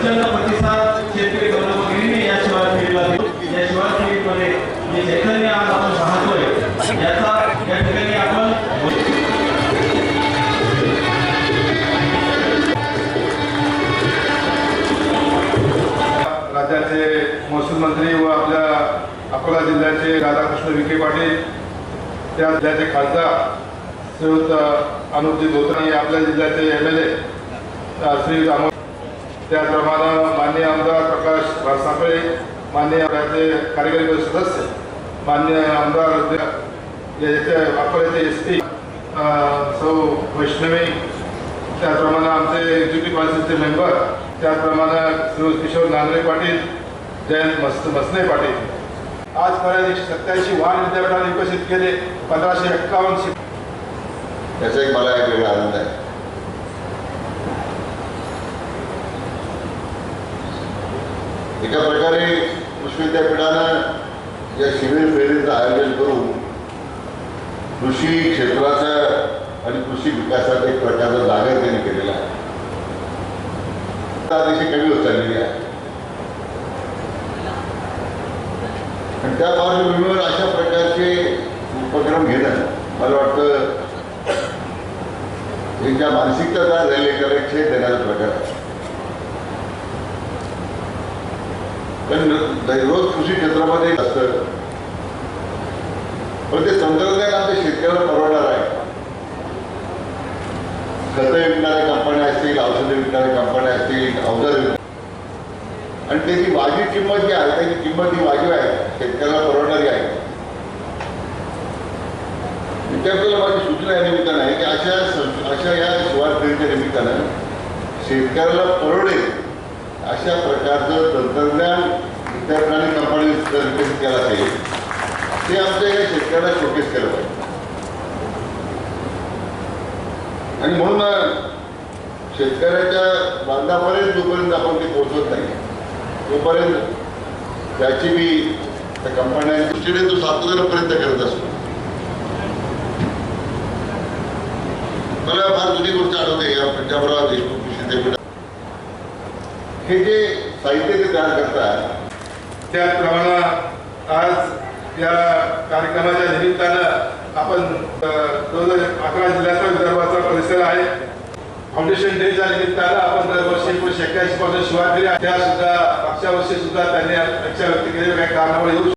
प्रचंड प्रतिसाद शेतकरी बंधूभगिनींनी या शिवारखेडीला दिला। या शिवारखेडीमध्ये जे चैतन्य आज आपण पाहतोय याचा या ठिकाणी आपण राज्याचे महसूल मंत्री व आपल्या अकोला जिल्ह्याचे राधाकृष्ण विखे पाटील, त्या जिल्ह्याचे खासदार श्रीयुत अनुपजी धोत्रे, आपल्या जिल्ह्याचे MLA श्री राम, त्याचप्रमाणे माननीय आमदार प्रकाश भासापळे, माननीय राज्याचे कार्यकारी परिषद सदस्य माननीय आमदार याचे अकोल्याचे SP सौ वैष्णवी, त्याचप्रमाणे आमचे एक्झिक्युटिव्ह काउन्सिलचे मेंबर, त्याचप्रमाणे श्री किशोर नांगरे पाटील, जयंत मसने पाटील, आजपर्यंत 187 वाहन विद्यापीठाने विकसित केले, 1551 त्याचा एक मला एक वेगळा आनंद आहे। एका प्रकारे कृषी विद्यापीठानं या शिबिर फेरीचं आयोजन करून कृषी क्षेत्राचा आणि कृषी विकासाचा एक प्रकारचा जागर त्यांनी केलेला आहे। अतिशय कमी होत चाललेली आहे आणि त्या पार्श्वभूमीवर अशा प्रकारचे उपक्रम घेणं मला वाटतं ज्या मानसिकता तयार झाली त्याला एक छेद देण्याचा प्रकार आहे। पण रोज कृषी क्षेत्रामध्ये असतं, पण ते तंत्रज्ञान आमच्या शेतकऱ्याला परवडणार आहे। खतं विकणाऱ्या कंपन्या असतील, औषधं विकणाऱ्या कंपन्या असतील, अवजार आणि त्याची वाजवी किंमत जी आहे त्याची किंमत ही वाजवी आहे, शेतकऱ्याला परवडणारी आहे। विद्यार्थ्याला माझी सूचना या निमित्तानं आहे की अशा या शिवारखेडीच्या निमित्तानं शेतकऱ्याला परवडेल अशा प्रकारचं तंत्रज्ञान विद्यापीठाने कंपनी विकसित केलं असेल ते आमच्या या शेतकऱ्याला शोकेस केलं पाहिजे। आणि म्हणून शेतकऱ्याच्या बांधापर्यंत जोपर्यंत आपण ते पोहोचत नाही तोपर्यंत त्याची बी त्या कंपन्यांच्या दृष्टीने तो सातत्याने करत असतो। मला फार जुनी गोष्ट आठवते, या पंजाबराव देशमुख कृषी विद्यापीठ हे जे साहित्य ते तयार करतात, त्याचप्रमाणे आज या कार्यक्रमाच्या निमित्तानं आपण 11 जिल्ह्याचा विदर्भाचा परिसर आहे। फाउंडेशन डेच्या निमित्तानं आपण दरवर्षी 1981 पासून शिवारखेडी त्या सुद्धा मागच्या वर्षी सुद्धा त्यांनी इच्छा व्यक्त केली, काही कारणामुळे येऊ